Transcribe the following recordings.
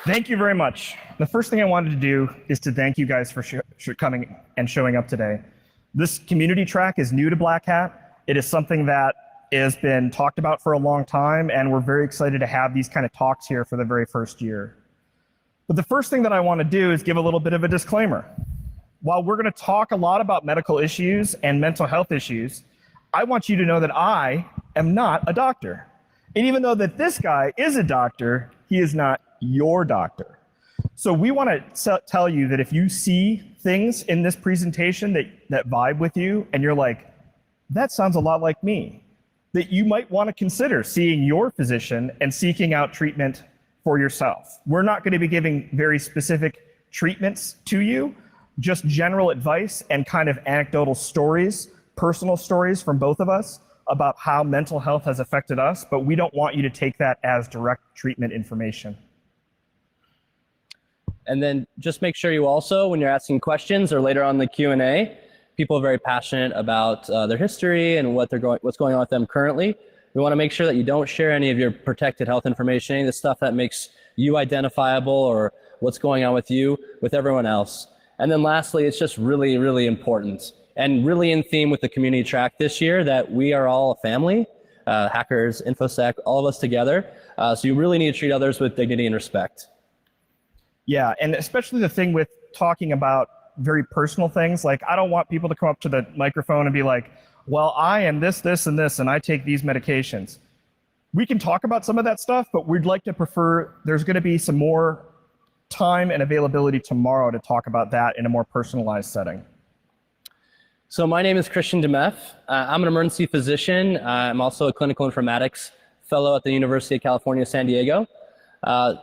Thank you very much. The first thing I wanted to do is to thank you guys for coming and showing up today. This community track is new to Black Hat. It is something that has been talked about for a long time, and we're very excited to have these kind of talks here for the very first year. But the first thing that I want to do is give a little bit of a disclaimer. While we're going to talk a lot about medical issues and mental health issues, I want you to know that I am not a doctor. And even though that this guy is a doctor, he is not your doctor. So we want to tell you that if you see things in this presentation that vibe with you and you're like, that sounds a lot like me, that you might want to consider seeing your physician and seeking out treatment for yourself. We're not going to be giving very specific treatments to you, just general advice and kind of anecdotal stories, personal stories from both of us about how mental health has affected us, but we don't want you to take that as direct treatment information. And then just make sure you also, when you're asking questions or later on the Q&A, people are very passionate about their history and what's going on with them currently. We want to make sure that you don't share any of your protected health information, any of the stuff that makes you identifiable or what's going on with you with everyone else. And then lastly, it's just really, really important and really in theme with the community track this year that we are all a family, hackers, InfoSec, all of us together. So you really need to treat others with dignity and respect. Yeah, and especially the thing with talking about very personal things, like I don't want people to come up to the microphone and be like, well, I am this, this, and this, and I take these medications. We can talk about some of that stuff, but we'd like to prefer, there's going to be some more time and availability tomorrow to talk about that in a more personalized setting. So my name is Christian Demeff. I'm an emergency physician. I'm also a clinical informatics fellow at the University of California, San Diego.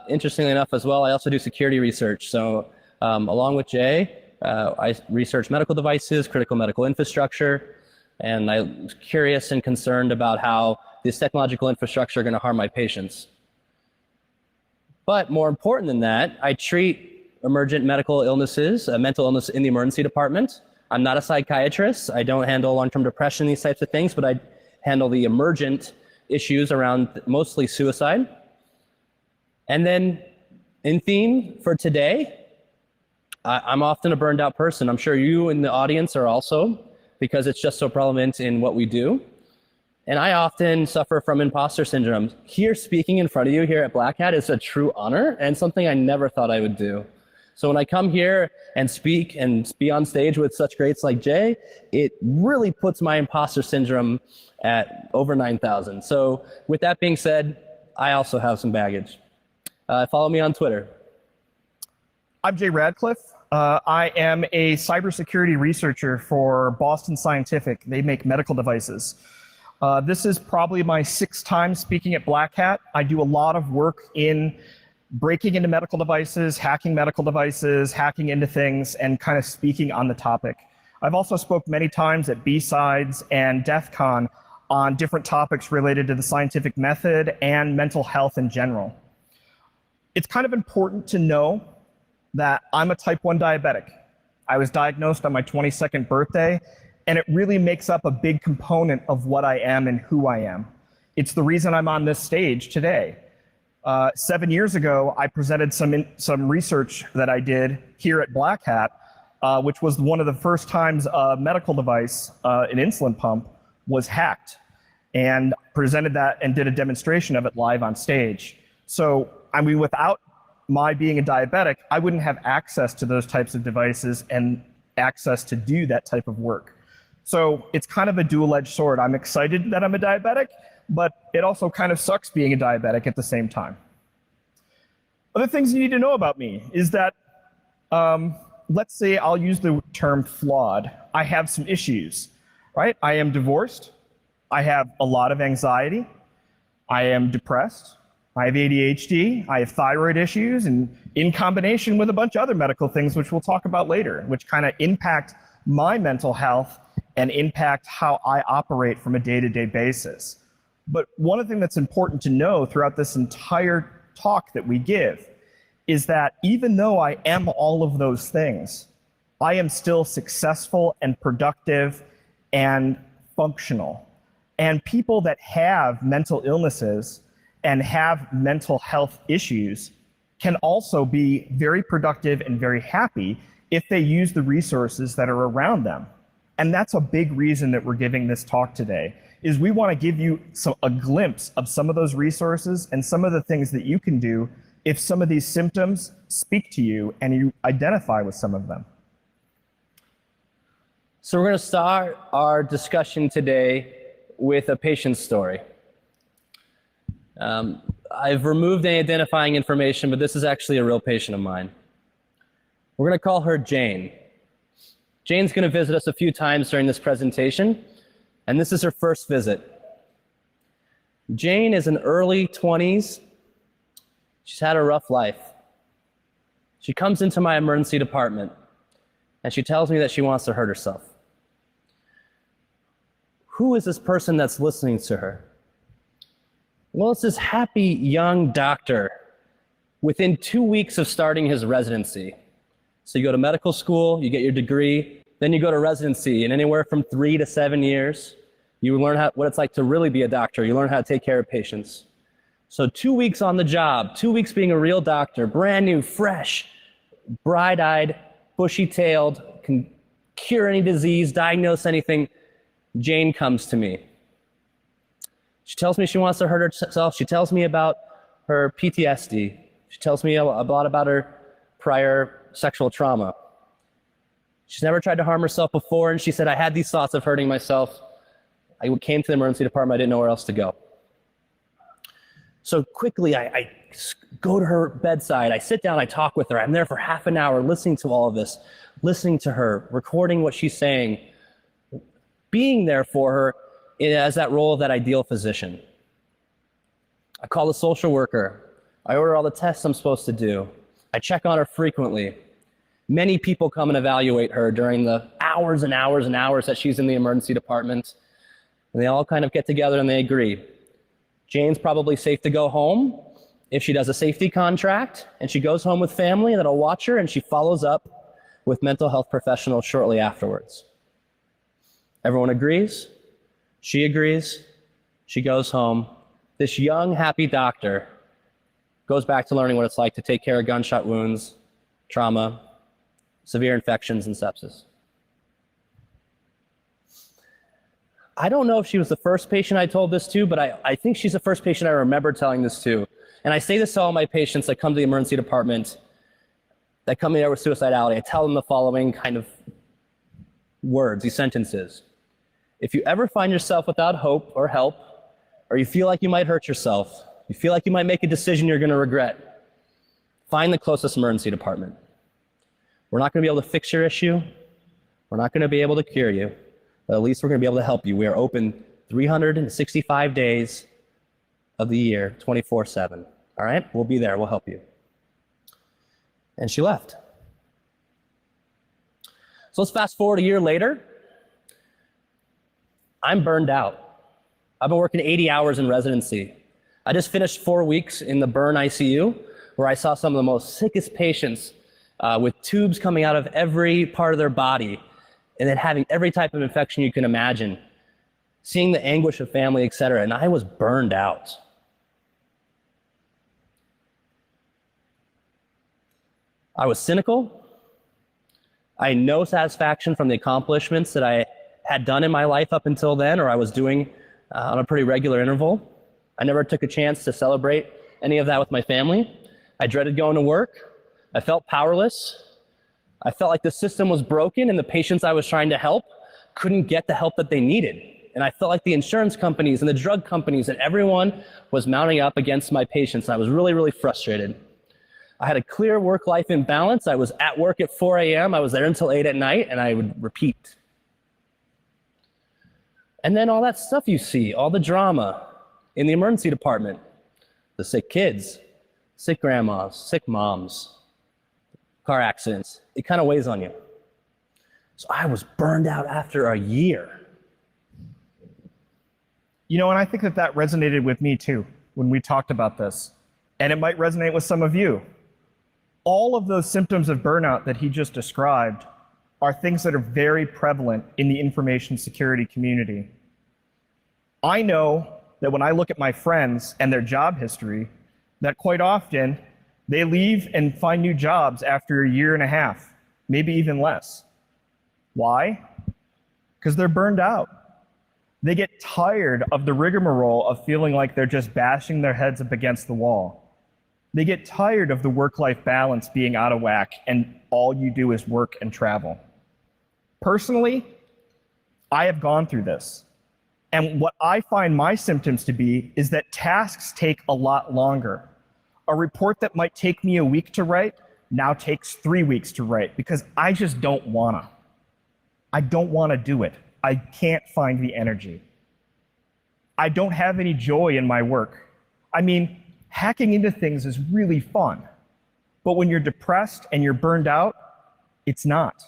Interestingly enough as well, I also do security research. So along with Jay, I research medical devices, critical medical infrastructure, and I'm curious and concerned about how this technological infrastructure are going to harm my patients. But more important than that, I treat emergent medical illnesses, mental illness in the emergency department. I'm not a psychiatrist. I don't handle long-term depression, these types of things, but I handle the emergent issues around mostly suicide. And then in theme for today, I'm often a burned out person. I'm sure you in the audience are also, because it's just so prevalent in what we do. And I often suffer from imposter syndrome. Here, speaking in front of you here at Black Hat is a true honor and something I never thought I would do. So when I come here and speak and be on stage with such greats like Jay, it really puts my imposter syndrome at over 9,000. So with that being said, I also have some baggage. Follow me on Twitter. I'm Jay Radcliffe. I am a cybersecurity researcher for Boston Scientific. They make medical devices. This is probably my 6th time speaking at Black Hat. I do a lot of work in breaking into medical devices, hacking into things, and kind of speaking on the topic. I've also spoke many times at B-Sides and DEF CON on different topics related to the scientific method and mental health in general. It's kind of important to know that I'm a type 1 diabetic. I was diagnosed on my 22nd birthday, and it really makes up a big component of what I am and who I am. It's the reason I'm on this stage today. 7 years ago, I presented some research that I did here at Black Hat, which was one of the first times a medical device, an insulin pump, was hacked, and presented that and did a demonstration of it live on stage. So, I mean, without my being a diabetic, I wouldn't have access to those types of devices and access to do that type of work. So it's kind of a dual-edged sword. I'm excited that I'm a diabetic, but it also kind of sucks being a diabetic at the same time. Other things you need to know about me is that, let's say I'll use the term flawed. I have some issues, right? I am divorced. I have a lot of anxiety. I am depressed. I have ADHD, I have thyroid issues, and in combination with a bunch of other medical things, which we'll talk about later, which kind of impact my mental health and impact how I operate from a day-to-day basis. But one of the things that's important to know throughout this entire talk that we give is that even though I am all of those things, I am still successful and productive and functional. And people that have mental illnesses and have mental health issues can also be very productive and very happy if they use the resources that are around them. And that's a big reason that we're giving this talk today, is we want to give you a glimpse of some of those resources and some of the things that you can do if some of these symptoms speak to you and you identify with some of them. So we're going to start our discussion today with a patient's story. I've removed any identifying information, but this is actually a real patient of mine. We're going to call her Jane. Jane's going to visit us a few times during this presentation, and this is her first visit. Jane is in early 20s. She's had a rough life. She comes into my emergency department, and she tells me that she wants to hurt herself. Who is this person that's listening to her? Well, it's this happy young doctor within 2 weeks of starting his residency. So you go to medical school, you get your degree, then you go to residency, and anywhere from 3 to 7 years, you learn what it's like to really be a doctor. You learn how to take care of patients. So 2 weeks on the job, 2 weeks being a real doctor, brand new, fresh, bright-eyed, bushy-tailed, can cure any disease, diagnose anything. Jane comes to me. She tells me she wants to hurt herself. She tells me about her PTSD. She tells me a lot about her prior sexual trauma. She's never tried to harm herself before, and she said, I had these thoughts of hurting myself. I came to the emergency department. I didn't know where else to go. So quickly, I go to her bedside. I sit down. I talk with her. I'm there for half an hour listening to all of this, listening to her, recording what she's saying, being there for her as that role of that ideal physician. I call the social worker. I order all the tests I'm supposed to do. I check on her frequently. Many people come and evaluate her during the hours and hours and hours that she's in the emergency department. And they all kind of get together and they agree. Jane's probably safe to go home if she does a safety contract and she goes home with family that'll watch her, and she follows up with mental health professionals shortly afterwards. Everyone agrees. She agrees. She goes home. This young, happy doctor goes back to learning what it's like to take care of gunshot wounds, trauma, severe infections, and sepsis. I don't know if she was the first patient I told this to, but I think she's the first patient I remember telling this to. And I say this to all my patients that come to the emergency department, that come in there with suicidality. I tell them the following kind of words, these sentences. If you ever find yourself without hope or help, or you feel like you might hurt yourself, you feel like you might make a decision you're going to regret, find the closest emergency department. We're not going to be able to fix your issue. We're not going to be able to cure you, but at least we're going to be able to help you. We are open 365 days of the year, 24/7. All right? We'll be there. We'll help you. And she left. So let's fast forward a year later. I'm burned out. I've been working 80 hours in residency. I just finished 4 weeks in the burn ICU, where I saw some of the most sickest patients with tubes coming out of every part of their body, and then having every type of infection you can imagine, seeing the anguish of family, et cetera, and I was burned out. I was cynical. I had no satisfaction from the accomplishments that I had done in my life up until then, or I was doing on a pretty regular interval. I never took a chance to celebrate any of that with my family. I dreaded going to work. I felt powerless. I felt like the system was broken and the patients I was trying to help couldn't get the help that they needed. And I felt like the insurance companies and the drug companies and everyone was mounting up against my patients. And I was really, really frustrated. I had a clear work-life imbalance. I was at work at 4 a.m. I was there until 8 at night, and I would repeat. And then all that stuff you see, all the drama in the emergency department, the sick kids, sick grandmas, sick moms, car accidents, it kind of weighs on you. So I was burned out after a year. You know, and I think that resonated with me too when we talked about this. And it might resonate with some of you. All of those symptoms of burnout that he just described are things that are very prevalent in the information security community. I know that when I look at my friends and their job history, that quite often They leave and find new jobs after a year and a half, maybe even less. Why? Because they're burned out. They get tired of the rigmarole of feeling like they're just bashing their heads up against the wall. They get tired of the work-life balance being out of whack and all you do is work and travel. Personally, I have gone through this. And what I find my symptoms to be is that tasks take a lot longer. A report that might take me a week to write now takes 3 weeks to write because I just don't wanna. I don't wanna do it. I can't find the energy. I don't have any joy in my work. I mean, hacking into things is really fun, but when you're depressed and you're burned out, it's not.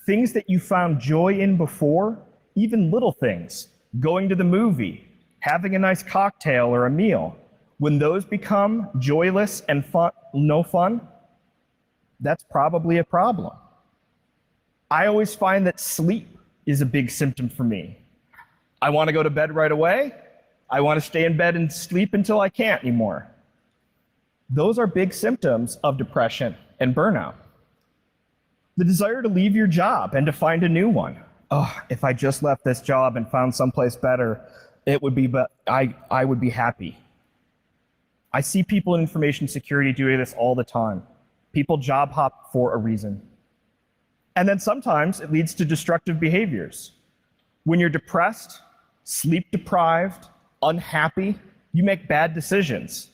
Things that you found joy in before, even little things, going to the movie, having a nice cocktail or a meal, when those become joyless and fun, no fun, that's probably a problem. I always find that sleep is a big symptom for me. I want to go to bed right away. I want to stay in bed and sleep until I can't anymore. Those are big symptoms of depression and burnout. The desire to leave your job and to find a new one. Oh, if I just left this job and found someplace better, it would be, but I would be happy. I see people in information security doing this all the time. People job hop for a reason. And then sometimes it leads to destructive behaviors. When you're depressed, sleep deprived, unhappy, you make bad decisions.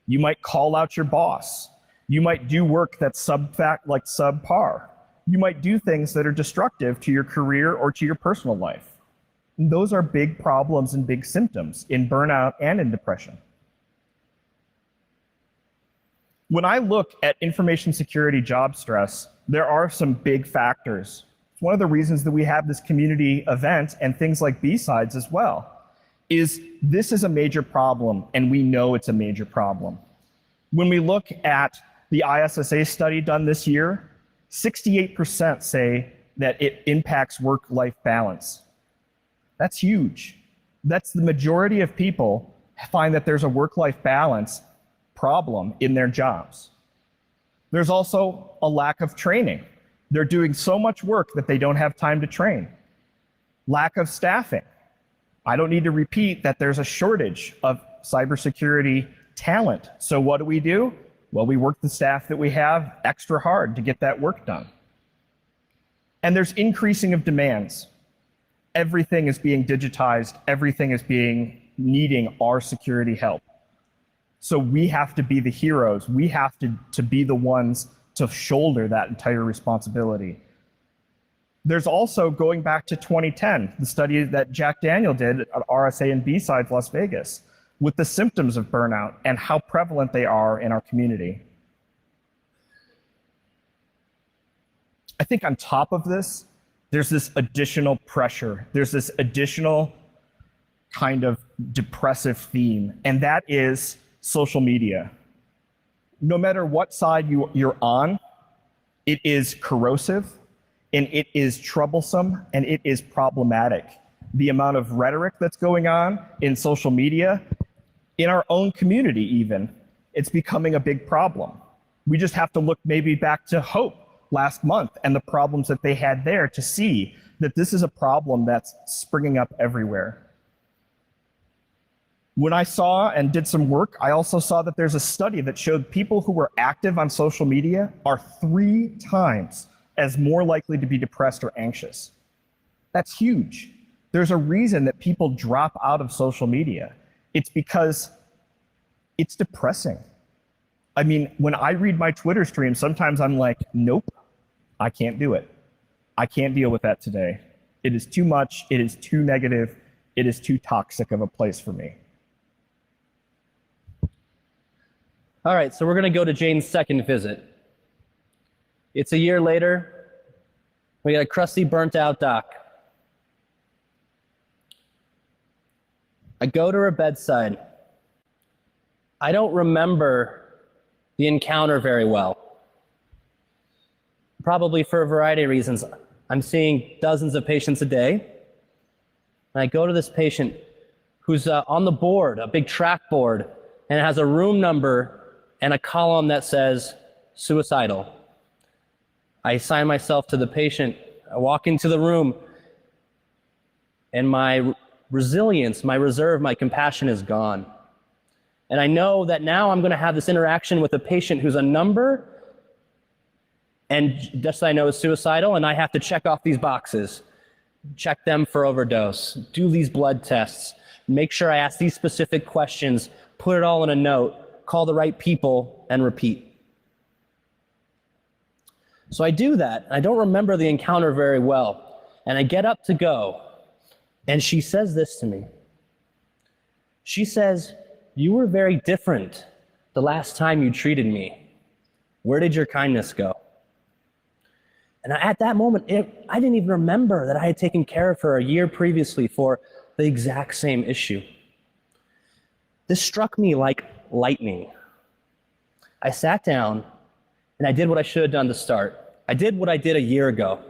You might call out your boss. You might do work that's subpar. You might do things that are destructive to your career or to your personal life. And those are big problems and big symptoms in burnout and in depression. When I look at information security job stress, there are some big factors. It's one of the reasons that we have this community event and things like B-Sides as well, is this is a major problem, and we know it's a major problem. When we look at the ISSA study done this year, 68% say that it impacts work-life balance. That's huge. That's the majority of people find that there's a work-life balance problem in their jobs. There's also a lack of training. They're doing so much work that they don't have time to train. Lack of staffing. I don't need to repeat that there's a shortage of cybersecurity talent. So what do? Well, we work the staff that we have extra hard to get that work done. And there's increasing of demands. Everything is being digitized. Everything is needing our security help. So we have to be the heroes. We have to be the ones to shoulder that entire responsibility. There's also, going back to 2010, the study that Jack Daniel did at RSA and B-Sides Las Vegas, with the symptoms of burnout and how prevalent they are in our community. I think on top of this, there's this additional pressure. There's this additional kind of depressive theme, and that is social media. No matter what side you're on, it is corrosive, and it is troublesome, and it is problematic. The amount of rhetoric that's going on in social media, in our own community even, it's becoming a big problem. We just have to look maybe back to Hope last month and the problems that they had there to see that this is a problem that's springing up everywhere. When I saw and did some work, I also saw that there's a study that showed people who were active on social media are 3 times as more likely to be depressed or anxious. That's huge. There's a reason that people drop out of social media. It's because it's depressing. I mean, when I read my Twitter stream, sometimes I'm like, nope, I can't do it. I can't deal with that today. It is too much. It is too negative. It is too toxic of a place for me. All right, so we're going to go to Jane's second visit. It's a year later. We got a crusty, burnt-out doc. I go to her bedside. I don't remember the encounter very well, probably for a variety of reasons. I'm seeing dozens of patients a day, and I go to this patient who's on the board, a big track board, and it has a room number and a column that says suicidal. I assign myself to the patient. I walk into the room, and my resilience, my reserve, my compassion is gone. And I know that now I'm going to have this interaction with a patient who's a number, and just so I know is suicidal, and I have to check off these boxes, check them for overdose, do these blood tests, make sure I ask these specific questions, put it all in a note, call the right people, and repeat. So I do that. I don't remember the encounter very well. And I get up to go, and she says this to me. She says, "You were very different the last time you treated me. Where did your kindness go?" And at that moment, I didn't even remember that I had taken care of her a year previously for the exact same issue. This struck me like lightning. I sat down, and I did what I should have done to start. I did what I did a year ago,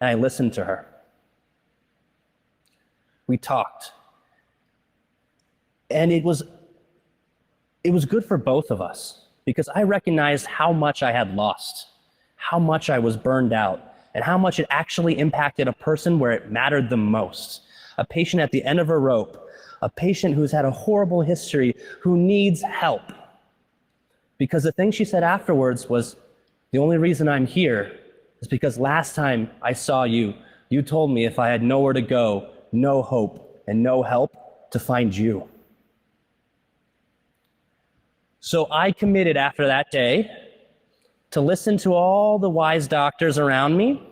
and I listened to her. We talked. And it was good for both of us, because I recognized how much I had lost, how much I was burned out, and how much it actually impacted a person where it mattered the most. A patient at the end of a rope, a patient who's had a horrible history, who needs help. Because the thing she said afterwards was, "The only reason I'm here is because last time I saw you, you told me if I had nowhere to go, no hope, and no help, to find you." So I committed after that day to listen to all the wise doctors around me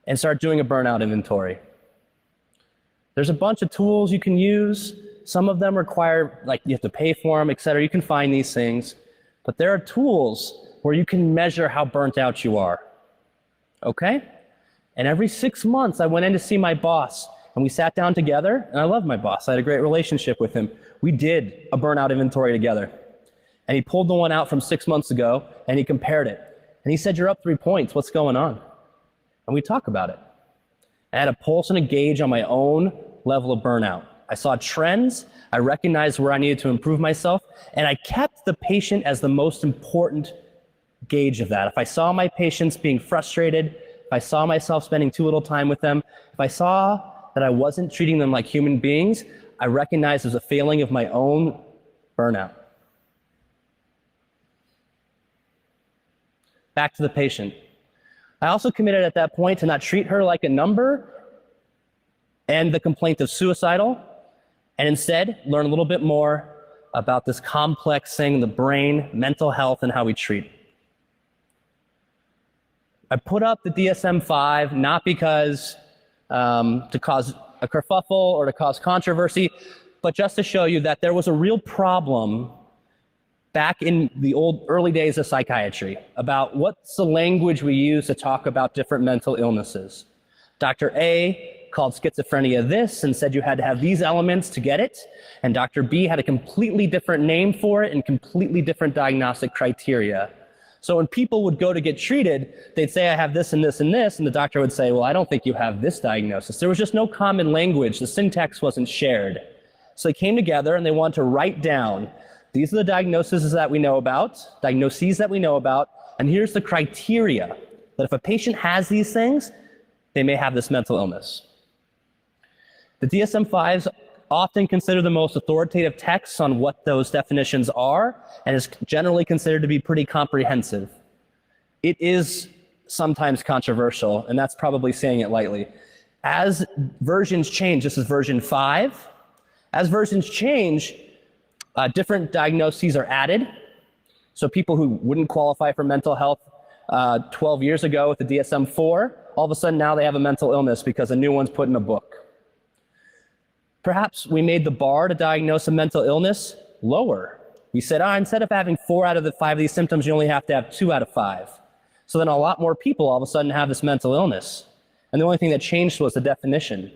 and start doing a burnout inventory. There's a bunch of tools you can use. Some of them require, like, you have to pay for them, et cetera. You can find these things. But there are tools where you can measure how burnt out you are. Okay? And every 6 months, I went in to see my boss, and we sat down together, and I love my boss. I had a great relationship with him. We did a burnout inventory together. And he pulled the one out from 6 months ago, and he compared it. And he said, "You're up 3 points. What's going on?" And we talk about it. I had a pulse and a gauge on my own level of burnout. I saw trends. I recognized where I needed to improve myself. And I kept the patient as the most important gauge of that. If I saw my patients being frustrated, if I saw myself spending too little time with them, if I saw that I wasn't treating them like human beings, I recognized it was a failing of my own burnout. Back to the patient. I also committed at that point to not treat her like a number and the complaint of suicidal, and instead learn a little bit more about this complex thing, the brain, mental health, and how we treat. I put up the DSM-5 not because to cause a kerfuffle or to cause controversy, but just to show you that there was a real problem back in the early days of psychiatry about what's the language we use to talk about different mental illnesses. Dr. A called schizophrenia this and said you had to have these elements to get it, and Dr. B had a completely different name for it and completely different diagnostic criteria. So when people would go to get treated, they'd say, "I have this and this and this," and the doctor would say, "Well, I don't think you have this diagnosis." There was just no common language. The syntax wasn't shared. So they came together and they wanted to write down, these are the diagnoses that we know about, and here's the criteria that if a patient has these things, they may have this mental illness. The DSM-5s often considered the most authoritative texts on what those definitions are, and is generally considered to be pretty comprehensive. It is sometimes controversial, and that's probably saying it lightly. As versions change, this is version 5, as versions change, different diagnoses are added. So people who wouldn't qualify for mental health 12 years ago with the DSM-4, all of a sudden now they have a mental illness because a new one's put in a book. Perhaps we made the bar to diagnose a mental illness lower. We said, instead of having 4 out of the 5 of these symptoms, you only have to have 2 out of 5. So then a lot more people all of a sudden have this mental illness. And the only thing that changed was the definition.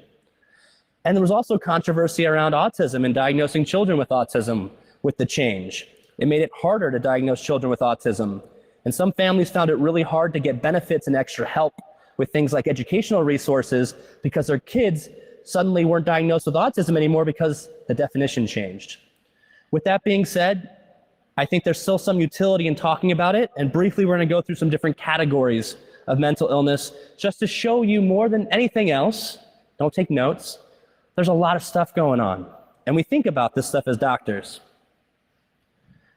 And there was also controversy around autism and diagnosing children with autism with the change. It made it harder to diagnose children with autism. And some families found it really hard to get benefits and extra help with things like educational resources because their kids suddenly weren't diagnosed with autism anymore because the definition changed. With that being said, I think there's still some utility in talking about it, and briefly we're going to go through some different categories of mental illness just to show you more than anything else, don't take notes, there's a lot of stuff going on. And we think about this stuff as doctors.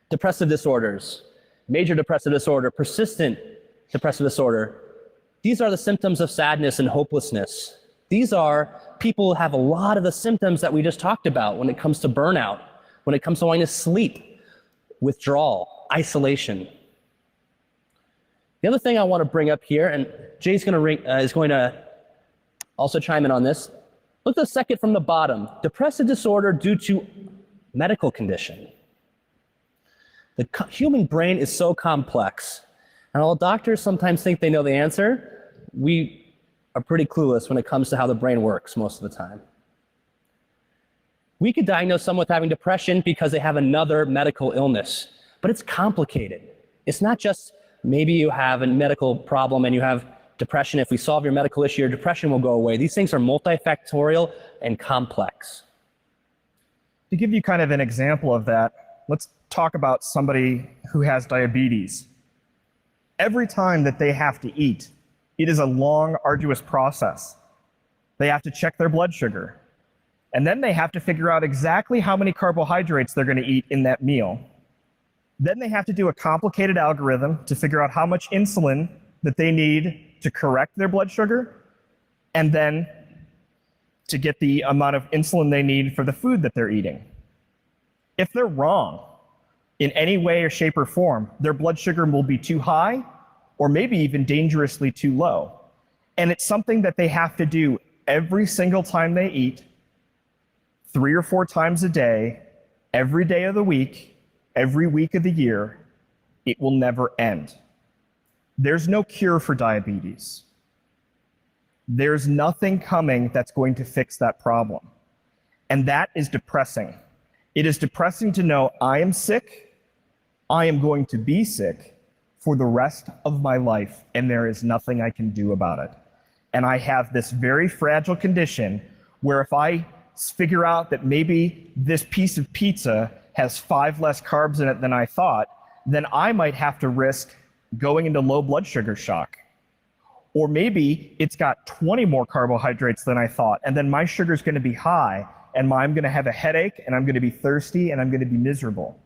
Depressive disorders, major depressive disorder, persistent depressive disorder. These are the symptoms of sadness and hopelessness. These are people who have a lot of the symptoms that we just talked about when it comes to burnout, when it comes to wanting to sleep, withdrawal, isolation. The other thing I want to bring up here, and Jay's is going to also chime in on this. Look at the second from the bottom, depressive disorder due to medical condition. The human brain is so complex, and while doctors sometimes think they know the answer, we are pretty clueless when it comes to how the brain works most of the time. We could diagnose someone with having depression because they have another medical illness, but it's complicated. It's not just maybe you have a medical problem and you have depression. If we solve your medical issue, your depression will go away. These things are multifactorial and complex. To give you kind of an example of that, let's talk about somebody who has diabetes. Every time that they have to eat, it is a long, arduous process. They have to check their blood sugar, and then they have to figure out exactly how many carbohydrates they're going to eat in that meal. Then they have to do a complicated algorithm to figure out how much insulin that they need to correct their blood sugar, and then to get the amount of insulin they need for the food that they're eating. If they're wrong in any way or shape or form, their blood sugar will be too high or maybe even dangerously too low. And it's something that they have to do every single time they eat, 3 or 4 times a day, every day of the week, every week of the year. It will never end. There's no cure for diabetes. There's nothing coming that's going to fix that problem. And that is depressing. It is depressing to know I am sick, I am going to be sick for the rest of my life, and there is nothing I can do about it. And I have this very fragile condition where if I figure out that maybe this piece of pizza has 5 less carbs in it than I thought, then I might have to risk going into low blood sugar shock. Or maybe it's got 20 more carbohydrates than I thought, and then my sugar's going to be high, and I'm going to have a headache, and I'm going to be thirsty, and I'm going to be miserable.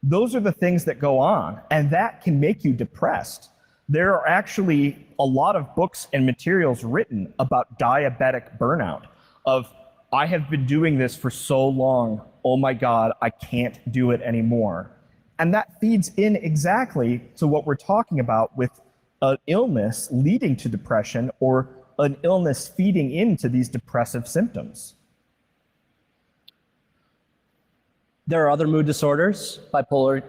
Those are the things that go on, and that can make you depressed. There are actually a lot of books and materials written about diabetic burnout, of I have been doing this for so long, oh my God, I can't do it anymore. And that feeds in exactly to what we're talking about with an illness leading to depression or an illness feeding into these depressive symptoms. There are other mood disorders, bipolar,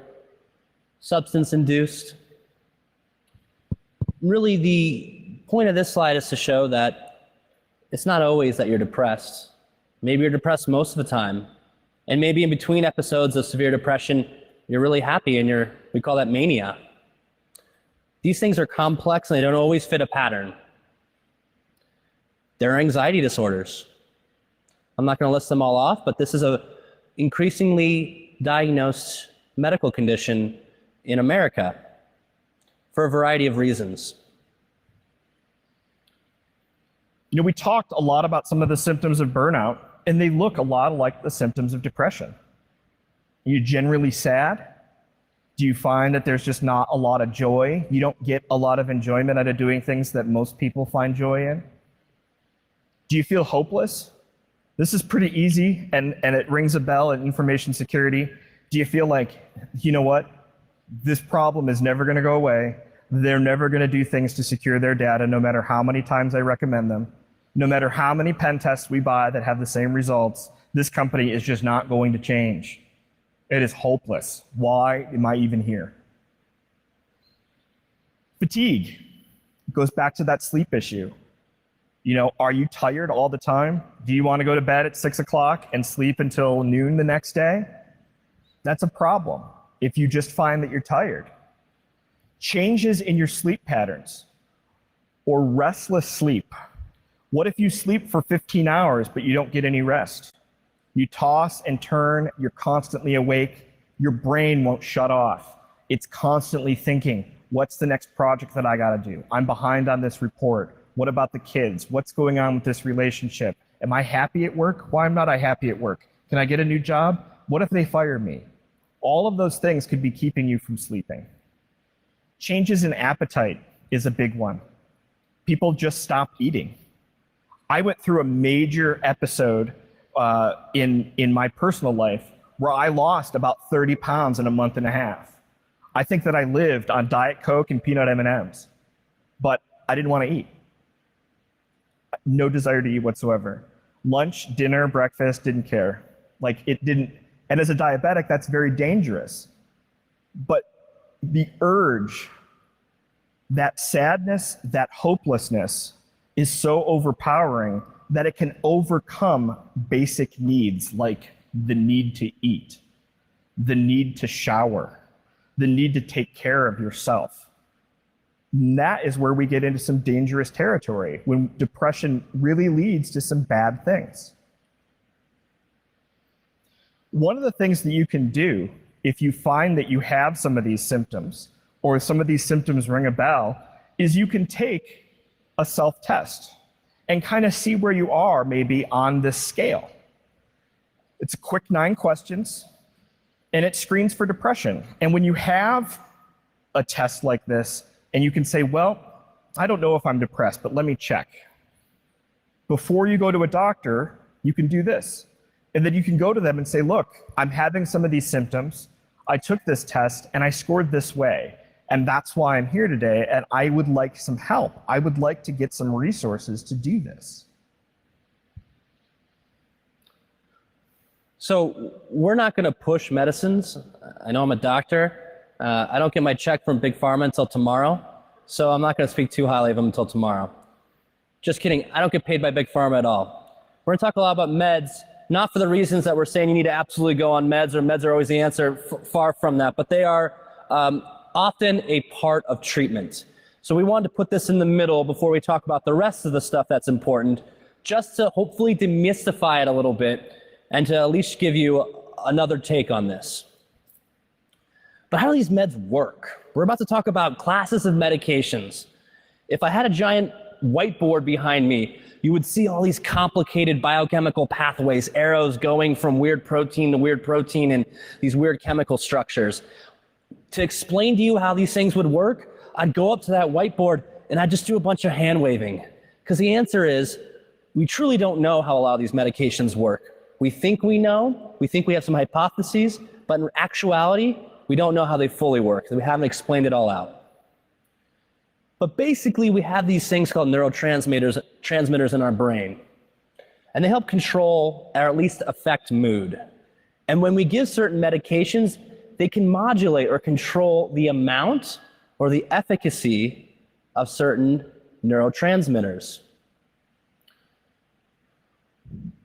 substance-induced. Really, the point of this slide is to show that it's not always that you're depressed. Maybe you're depressed most of the time. And maybe in between episodes of severe depression, you're really happy and we call that mania. These things are complex and they don't always fit a pattern. There are anxiety disorders. I'm not going to list them all off, but this is a increasingly diagnosed medical condition in America for a variety of reasons. You know, we talked a lot about some of the symptoms of burnout, and they look a lot like the symptoms of depression. Are you generally sad? Do you find that there's just not a lot of joy? You don't get a lot of enjoyment out of doing things that most people find joy in? Do you feel hopeless? This is pretty easy, and it rings a bell in information security. Do you feel like, you know what? This problem is never going to go away. They're never going to do things to secure their data, no matter how many times I recommend them. No matter how many pen tests we buy that have the same results, this company is just not going to change. It is hopeless. Why am I even here? Fatigue goes back to that sleep issue. You know, are you tired all the time? Do you want to go to bed at 6 o'clock and sleep until noon the next day? That's a problem if you just find that you're tired. Changes in your sleep patterns or restless sleep. What if you sleep for 15 hours but you don't get any rest? You toss and turn, you're constantly awake, Your brain won't shut off. It's constantly thinking, what's the next project that I gotta do? I'm behind on this report. What about the kids? What's going on with this relationship? Am I happy at work? Why am not I happy at work? Can I get a new job? What if they fire me? All of those things could be keeping you from sleeping. Changes in appetite is a big one. People just stop eating. I went through a major episode in my personal life where I lost about 30 pounds in a month and a half. I think that I lived on Diet Coke and peanut M&Ms, but I didn't want to eat. No desire to eat whatsoever. Lunch, dinner, breakfast, didn't care. Like it didn't, and as a diabetic, that's very dangerous. But the urge, that sadness, that hopelessness is so overpowering that it can overcome basic needs like the need to eat, the need to shower, the need to take care of yourself. And that is where we get into some dangerous territory, when depression really leads to some bad things. One of the things that you can do if you find that you have some of these symptoms, or some of these symptoms ring a bell, is you can take a self-test and kind of see where you are maybe on this scale. It's a quick 9 questions, and it screens for depression. And when you have a test like this, and you can say, well, I don't know if I'm depressed, but let me check. Before you go to a doctor, you can do this. And then you can go to them and say, look, I'm having some of these symptoms. I took this test and I scored this way. And that's why I'm here today. And I would like some help. I would like to get some resources to do this. So we're not going to push medicines. I know I'm a doctor. I don't get my check from Big Pharma until tomorrow. So I'm not going to speak too highly of them until tomorrow. Just kidding. I don't get paid by Big Pharma at all. We're going to talk a lot about meds, not for the reasons that we're saying you need to absolutely go on meds, or meds are always the answer. Far from that. But they are often a part of treatment. So we wanted to put this in the middle before we talk about the rest of the stuff that's important, just to hopefully demystify it a little bit and to at least give you another take on this. But how do these meds work? We're about to talk about classes of medications. If I had a giant whiteboard behind me, you would see all these complicated biochemical pathways, arrows going from weird protein to weird protein and these weird chemical structures. To explain to you how these things would work, I'd go up to that whiteboard and I'd just do a bunch of hand waving. Because the answer is, we truly don't know how a lot of these medications work. We think we know, we think we have some hypotheses, but in actuality, we don't know how they fully work. We haven't explained it all out. But basically, we have these things called neurotransmitters in our brain. And they help control, or at least affect, mood. And when we give certain medications, they can modulate or control the amount or the efficacy of certain neurotransmitters.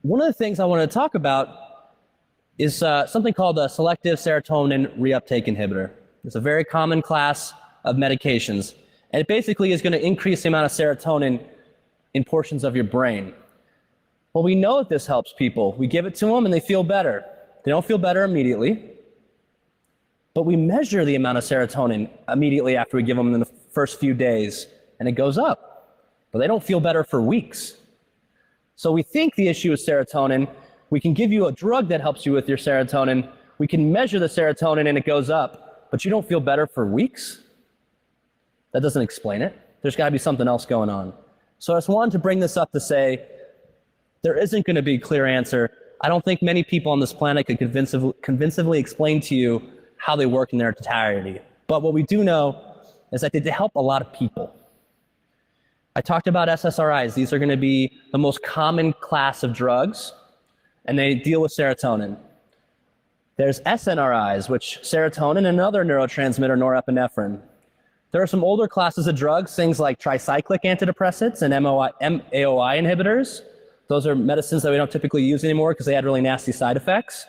One of the things I want to talk about is something called a selective serotonin reuptake inhibitor. It's a very common class of medications, and it basically is going to increase the amount of serotonin in portions of your brain. Well, we know that this helps people. We give it to them and they feel better. They don't feel better immediately, but we measure the amount of serotonin immediately after we give them in the first few days, and it goes up, but they don't feel better for weeks. So we think the issue is serotonin. We can give you a drug that helps you with your serotonin. We can measure the serotonin and it goes up, but you don't feel better for weeks? That doesn't explain it. There's got to be something else going on. So I just wanted to bring this up to say there isn't going to be a clear answer. I don't think many people on this planet could convincingly explain to you how they work in their entirety. But what we do know is that they help a lot of people. I talked about SSRIs. These are going to be the most common class of drugs, and they deal with serotonin. There's SNRIs, which serotonin and another neurotransmitter, norepinephrine. There are some older classes of drugs, things like tricyclic antidepressants and MAOI inhibitors. Those are medicines that we don't typically use anymore because they had really nasty side effects.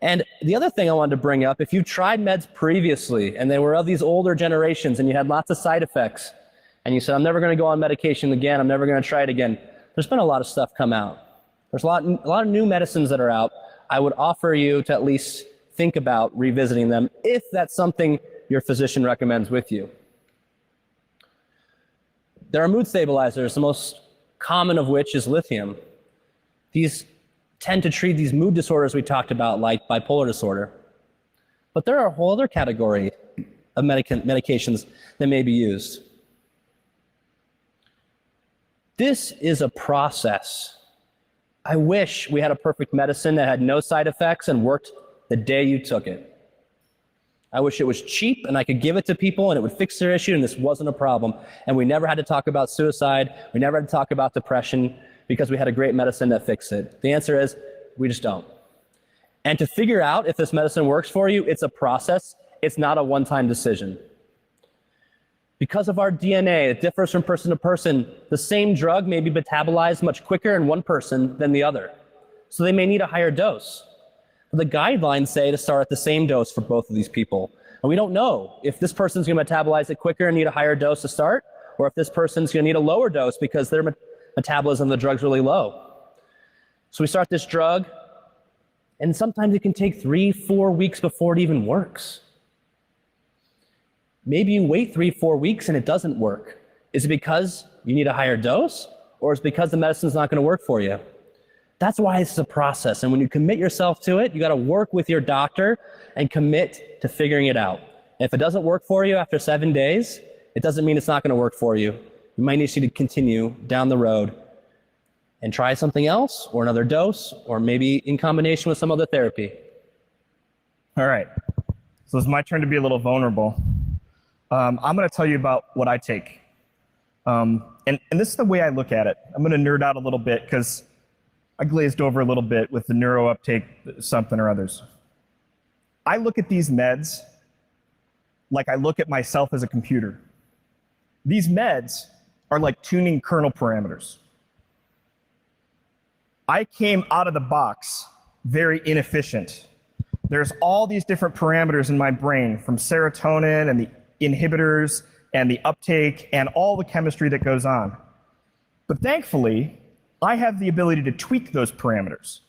And the other thing I wanted to bring up, if you tried meds previously and they were of these older generations and you had lots of side effects, and you said, I'm never going to go on medication again, I'm never going to try it again, there's been a lot of stuff come out. There's a lot of new medicines that are out. I would offer you to at least think about revisiting them if that's something your physician recommends with you. There are mood stabilizers, the most common of which is lithium. These tend to treat these mood disorders we talked about, like bipolar disorder. But there are a whole other category of medications that may be used. This is a process. I wish we had a perfect medicine that had no side effects and worked the day you took it. I wish it was cheap and I could give it to people and it would fix their issue and this wasn't a problem. And we never had to talk about suicide. We never had to talk about depression because we had a great medicine that fixed it. The answer is we just don't. And to figure out if this medicine works for you, it's a process. It's not a one-time decision. Because of our DNA, it differs from person to person. The same drug may be metabolized much quicker in one person than the other. So they may need a higher dose. The guidelines say to start at the same dose for both of these people. And we don't know if this person's going to metabolize it quicker and need a higher dose to start, or if this person's going to need a lower dose because their metabolism of the drug's really low. So we start this drug, and sometimes it can take 3-4 weeks before it even works. Maybe you wait 3-4 weeks and it doesn't work. Is it because you need a higher dose, or is it because the medicine's not going to work for you? That's why it's a process. And when you commit yourself to it, you got to work with your doctor and commit to figuring it out. And if it doesn't work for you after 7 days, it doesn't mean it's not going to work for you. You might need to continue down the road and try something else or another dose, or maybe in combination with some other therapy. All right. So it's my turn to be a little vulnerable. I'm going to tell you about what I take. And this is the way I look at it. I'm going to nerd out a little bit because I glazed over a little bit with the neuro uptake something or others. I look at these meds like I look at myself as a computer. These meds are like tuning kernel parameters. I came out of the box very inefficient. There's all these different parameters in my brain, from serotonin and the inhibitors and the uptake and all the chemistry that goes on. But thankfully, I have the ability to tweak those parameters.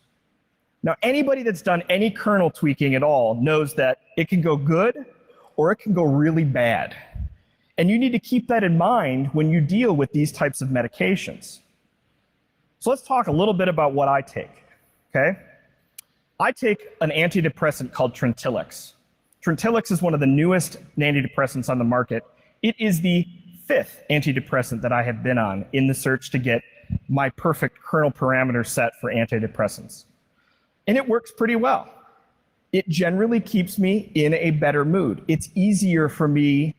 Now, anybody that's done any kernel tweaking at all knows that it can go good or it can go really bad. And you need to keep that in mind when you deal with these types of medications. So let's talk a little bit about what I take, okay? I take an antidepressant called Trintellix. Trintellix is one of the newest antidepressants on the market. It is the 5th antidepressant that I have been on in the search to get my perfect kernel parameter set for antidepressants. And it works pretty well. It generally keeps me in a better mood. It's easier for me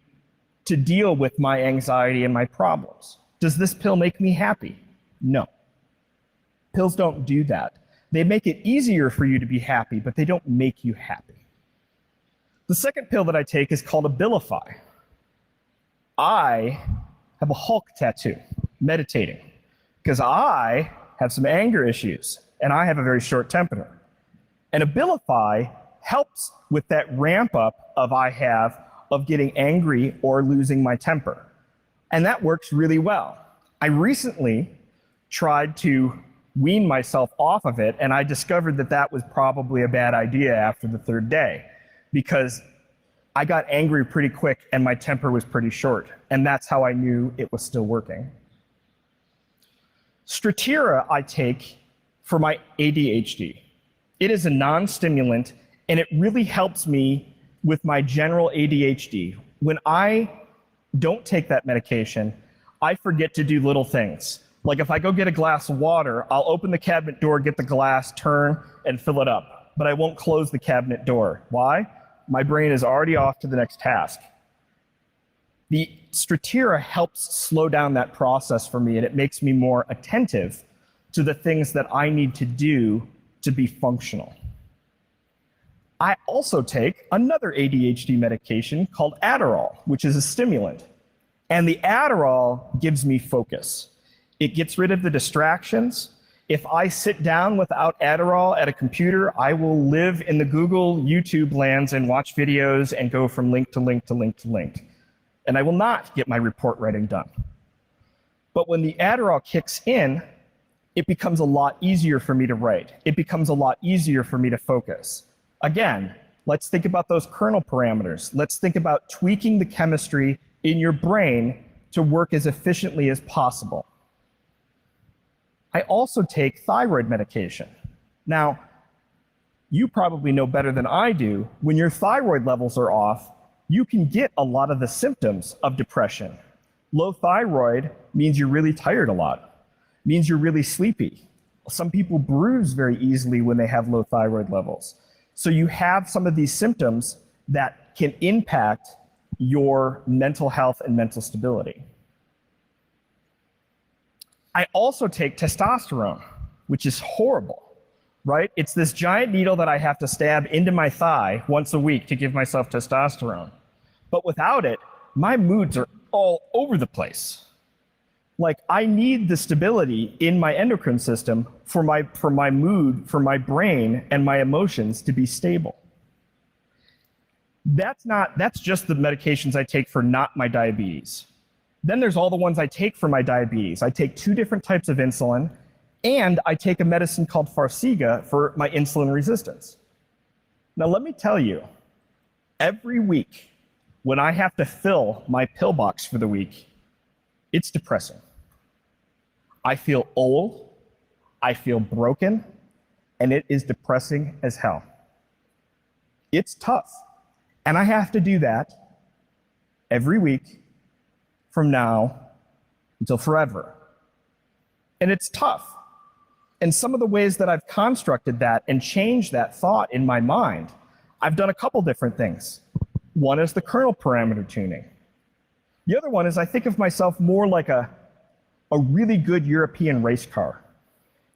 to deal with my anxiety and my problems. Does this pill make me happy? No. Pills don't do that. They make it easier for you to be happy, but they don't make you happy. The second pill that I take is called Abilify. I have a Hulk tattoo, meditating, because I have some anger issues and I have a very short temper. And Abilify helps with that ramp up of getting angry or losing my temper. And that works really well. I recently tried to wean myself off of it, and I discovered that that was probably a bad idea after the 3rd day, because I got angry pretty quick and my temper was pretty short. And that's how I knew it was still working. Strattera I take for my ADHD. It is a non-stimulant, and it really helps me with my general ADHD. When I don't take that medication, I forget to do little things. Like if I go get a glass of water, I'll open the cabinet door, get the glass, turn, and fill it up. But I won't close the cabinet door. Why? My brain is already off to the next task. The Strattera helps slow down that process for me, and it makes me more attentive to the things that I need to do to be functional. I also take another ADHD medication called Adderall, which is a stimulant. And the Adderall gives me focus. It gets rid of the distractions. If I sit down without Adderall at a computer, I will live in the Google, YouTube lands and watch videos and go from link to link to link to link. And I will not get my report writing done. But when the Adderall kicks in, it becomes a lot easier for me to write. It becomes a lot easier for me to focus. Again, Let's think about those kernel parameters. Let's think about tweaking the chemistry in your brain to work as efficiently as possible. I also take thyroid medication. Now, you probably know better than I do, when your thyroid levels are off, you can get a lot of the symptoms of depression. Low thyroid means you're really tired a lot, means you're really sleepy. Some people bruise very easily when they have low thyroid levels. So you have some of these symptoms that can impact your mental health and mental stability. I also take testosterone, which is horrible, right? It's this giant needle that I have to stab into my thigh once a week to give myself testosterone. But without it, my moods are all over the place. Like, I need the stability in my endocrine system for my mood, for my brain and my emotions to be stable. That's just the medications I take for not my diabetes. Then there's all the ones I take for my diabetes. I take 2 different types of insulin, and I take a medicine called Farxiga for my insulin resistance. Now, let me tell you, every week when I have to fill my pill box for the week, it's depressing. I feel old, I feel broken, and it is depressing as hell. It's tough, and I have to do that every week from now until forever. And it's tough. And some of the ways that I've constructed that and changed that thought in my mind, I've done a couple different things. One is the kernel parameter tuning. The other one is I think of myself more like a really good European race car.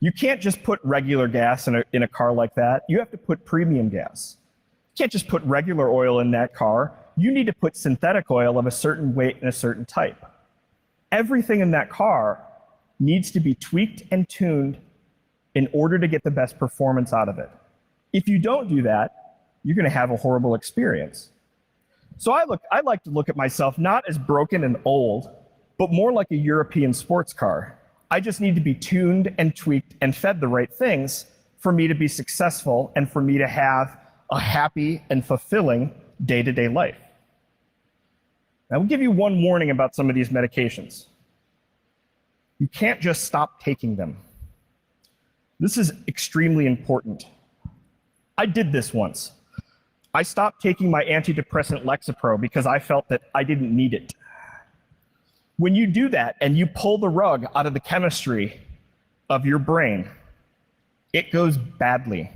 You can't just put regular gas in a car like that. You have to put premium gas. You can't just put regular oil in that car. You need to put synthetic oil of a certain weight and a certain type. Everything in that car needs to be tweaked and tuned in order to get the best performance out of it. If you don't do that, you're going to have a horrible experience. So I like to look at myself not as broken and old, but more like a European sports car. I just need to be tuned and tweaked and fed the right things for me to be successful and for me to have a happy and fulfilling day-to-day life. Now, we'll give you one warning about some of these medications. You can't just stop taking them. This is extremely important. I did this once. I stopped taking my antidepressant Lexapro because I felt that I didn't need it. When you do that and you pull the rug out of the chemistry of your brain, it goes badly.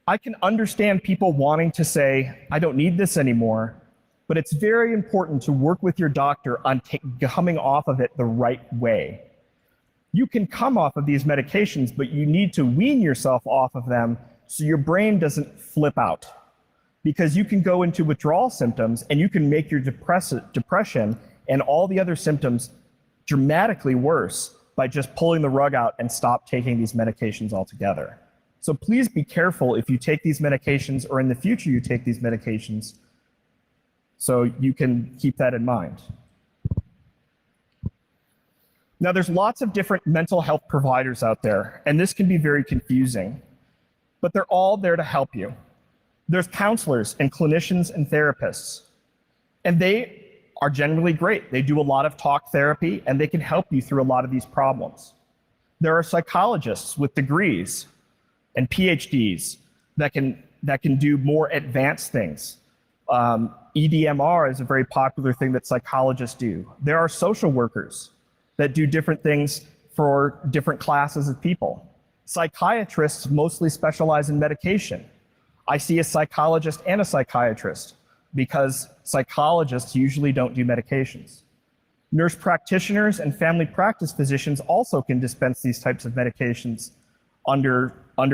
I can understand people wanting to say, I don't need this anymore, but it's very important to work with your doctor on coming off of it the right way. You can come off of these medications, but you need to wean yourself off of them so your brain doesn't flip out. Because you can go into withdrawal symptoms and you can make your depression and all the other symptoms dramatically worse by just pulling the rug out and stop taking these medications altogether. So please be careful if you take these medications or in the future you take these medications, so you can keep that in mind. Now, there's lots of different mental health providers out there, and this can be very confusing, but they're all there to help you. There's counselors and clinicians and therapists, and they are generally great. They do a lot of talk therapy, and they can help you through a lot of these problems. There are psychologists with degrees and PhDs that can do more advanced things. EDMR is a very popular thing that psychologists do. There are social workers that do different things for different classes of people. Psychiatrists mostly specialize in medication. I see a psychologist and a psychiatrist because psychologists usually don't do medications. Nurse practitioners and family practice physicians also can dispense these types of medications under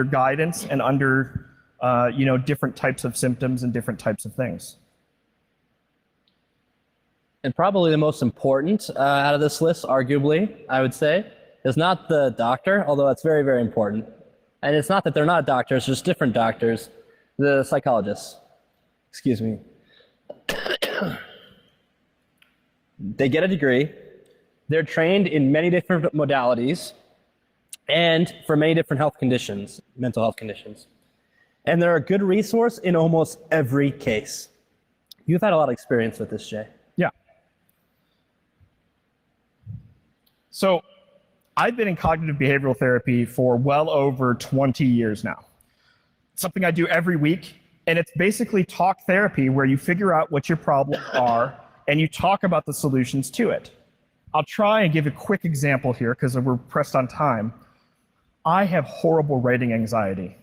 guidance and under different types of symptoms and different types of things. And probably the most important out of this list, arguably, I would say, is not the doctor, although that's very, very important. And it's not that they're not doctors, just different doctors, the psychologists. Excuse me. They get a degree. They're trained in many different modalities and for many different health conditions, mental health conditions. And they're a good resource in almost every case. You've had a lot of experience with this, Jay. Yeah. So I've been in cognitive behavioral therapy for well over 20 years now. It's something I do every week, and it's basically talk therapy where you figure out what your problems are and you talk about the solutions to it. I'll try and give a quick example here because we're pressed on time. I have horrible writing anxiety.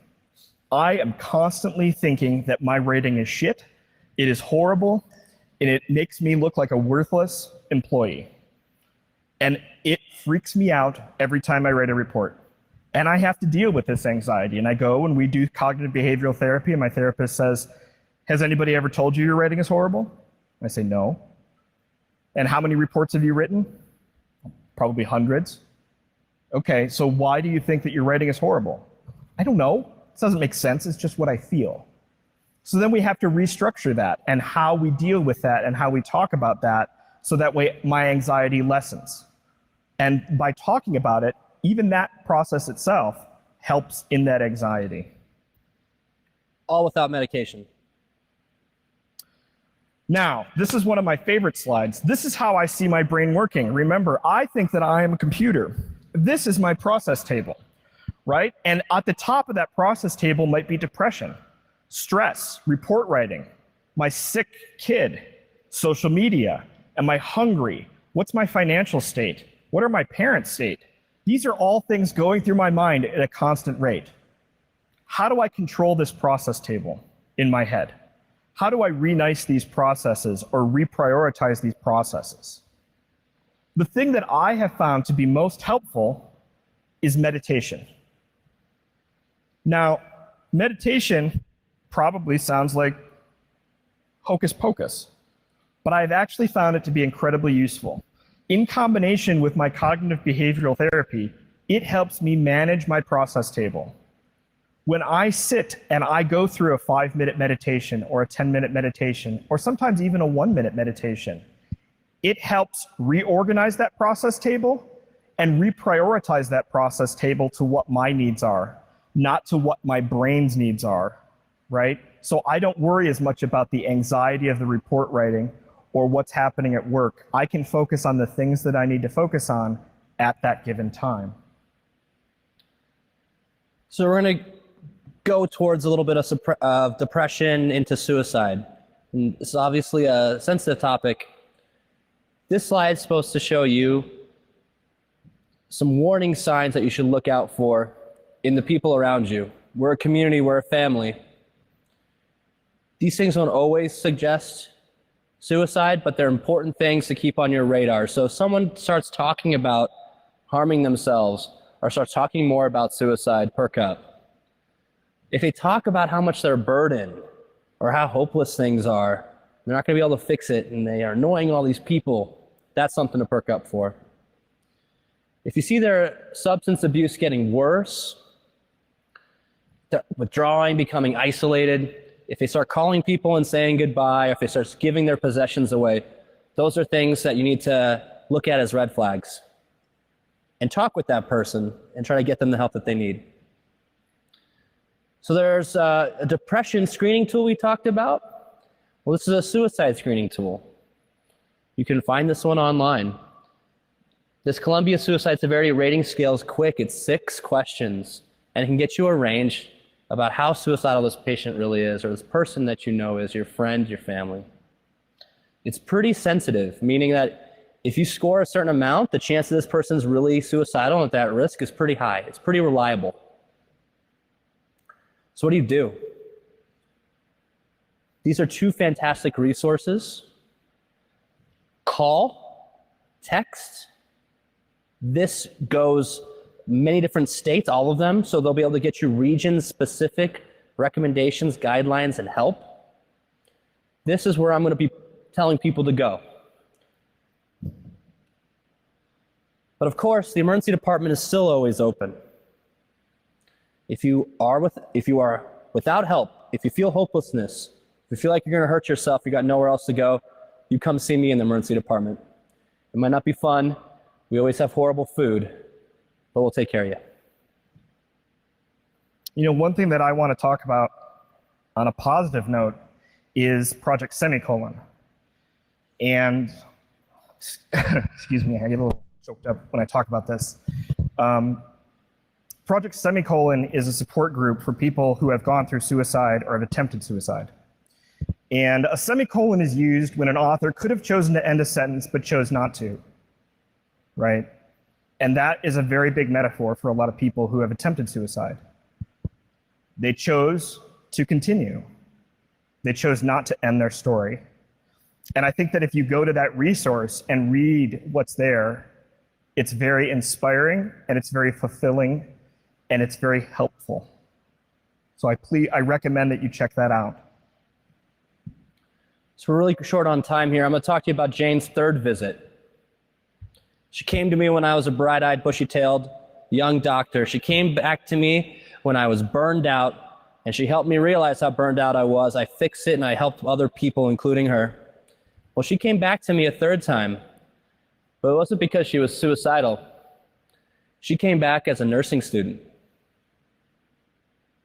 I am constantly thinking that my writing is shit, it is horrible, and it makes me look like a worthless employee. And it freaks me out every time I write a report. And I have to deal with this anxiety. And I go and we do cognitive behavioral therapy, and my therapist says, has anybody ever told you your writing is horrible? I say, no. And how many reports have you written? Probably hundreds. Okay, so why do you think that your writing is horrible? I don't know. It doesn't make sense. It's just what I feel. So then we have to restructure that and how we deal with that and how we talk about that so that way my anxiety lessens. And by talking about it, even that process itself helps in that anxiety. All without medication. Now, this is one of my favorite slides. This is how I see my brain working. Remember, I think that I am a computer. This is my process table, right? And at the top of that process table might be depression, stress, report writing, my sick kid, social media, am I hungry? What's my financial state? What are my parents' state? These are all things going through my mind at a constant rate. How do I control this process table in my head? How do I re-nice these processes or reprioritize these processes? The thing that I have found to be most helpful is meditation. Now, meditation probably sounds like hocus pocus, but I've actually found it to be incredibly useful. In combination with my cognitive behavioral therapy, it helps me manage my process table. When I sit and I go through a 5-minute meditation or a 10-minute meditation, or sometimes even a 1-minute meditation, it helps reorganize that process table and reprioritize that process table to what my needs are, not to what my brain's needs are, right? So I don't worry as much about the anxiety of the report writing or what's happening at work. I can focus on the things that I need to focus on at that given time. So we're going to go towards a little bit of depression into suicide. And this is obviously a sensitive topic. This slide is supposed to show you some warning signs that you should look out for in the people around you. We're a community, we're a family. These things don't always suggest suicide, but they're important things to keep on your radar. So if someone starts talking about harming themselves or starts talking more about suicide, perk up. If they talk about how much they're burdened or how hopeless things are, they're not going to be able to fix it and they are annoying all these people, that's something to perk up for. If you see their substance abuse getting worse, they're withdrawing, becoming isolated, if they start calling people and saying goodbye, or if they start giving their possessions away, those are things that you need to look at as red flags and talk with that person and try to get them the help that they need. So there's a depression screening tool we talked about. Well, this is a suicide screening tool. You can find this one online. This Columbia Suicide Severity Rating Scale is quick. It's 6 questions, and it can get you a range about how suicidal this patient really is, or this person that you know is, your friend, your family. It's pretty sensitive, meaning that if you score a certain amount, the chance that this person's really suicidal and at that risk is pretty high. It's pretty reliable. So what do? These are 2 fantastic resources. Call, text. This goes many different states, all of them, so they'll be able to get you region-specific recommendations, guidelines, and help. This is where I'm going to be telling people to go. But of course, the emergency department is still always open. If you are without help, if you feel hopelessness, if you feel like you're going to hurt yourself, you got nowhere else to go, you come see me in the emergency department. It might not be fun. We always have horrible food, but we'll take care of you. You know, one thing that I want to talk about on a positive note, is Project Semicolon. And excuse me, I get a little choked up when I talk about this. Project Semicolon is a support group for people who have gone through suicide or have attempted suicide. And a semicolon is used when an author could have chosen to end a sentence but chose not to, right? And that is a very big metaphor for a lot of people who have attempted suicide. They chose to continue. They chose not to end their story. And I think that if you go to that resource and read what's there, it's very inspiring and it's very fulfilling and it's very helpful. So I recommend that you check that out. So we're really short on time here. I'm going to talk to you about Jane's third visit. She came to me when I was a bright-eyed, bushy-tailed young doctor. She came back to me when I was burned out, and she helped me realize how burned out I was. I fixed it, and I helped other people, including her. Well, she came back to me a third time, but it wasn't because she was suicidal. She came back as a nursing student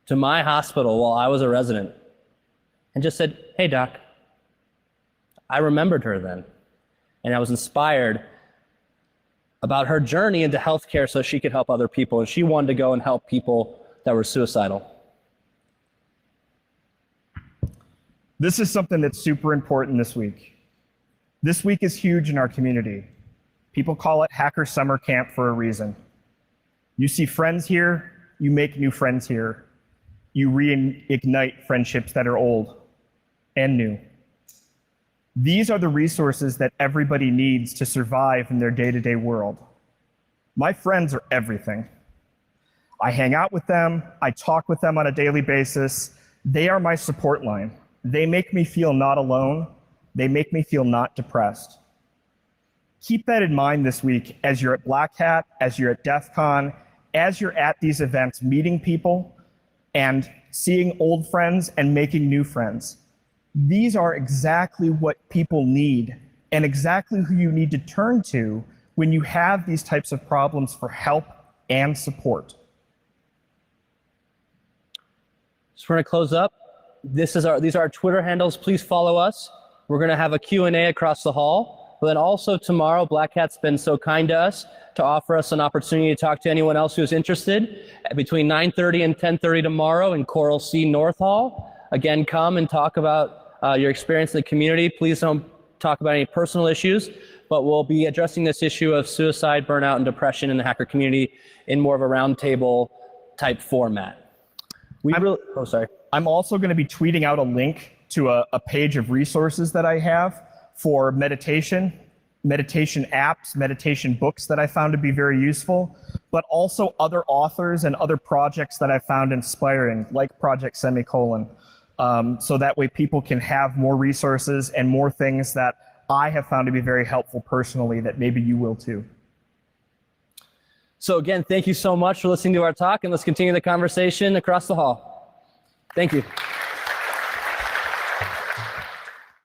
to my hospital while I was a resident and just said, "Hey, doc." I remembered her then, and I was inspired about her journey into healthcare so she could help other people, and she wanted to go and help people that were suicidal. This is something that's super important this week. This week is huge in our community. People call it Hacker Summer Camp for a reason. You see friends here, you make new friends here. You reignite friendships that are old and new. These are the resources that everybody needs to survive in their day-to-day world. My friends are everything. I hang out with them, I talk with them on a daily basis. They are my support line. They make me feel not alone. They make me feel not depressed. Keep that in mind this week as you're at Black Hat, as you're at DEF CON, as you're at these events, meeting people and seeing old friends and making new friends. These are exactly what people need and exactly who you need to turn to when you have these types of problems for help and support. So we're going to close up. These are our Twitter handles. Please follow us. We're going to have a Q&A across the hall. But then also tomorrow, Black Hat's been so kind to us to offer us an opportunity to talk to anyone else who's interested between 9:30 and 10:30 tomorrow in Coral C North Hall. Again, come and talk about your experience in the community. Please don't talk about any personal issues, but we'll be addressing this issue of suicide, burnout, and depression in the hacker community in more of a roundtable type format. I'm also going to be tweeting out a link to a page of resources that I have for meditation apps, meditation books that I found to be very useful, but also other authors and other projects that I found inspiring, like Project Semicolon. So that way people can have more resources and more things that I have found to be very helpful personally that maybe you will too. So again, thank you so much for listening to our talk, and let's continue the conversation across the hall. Thank you.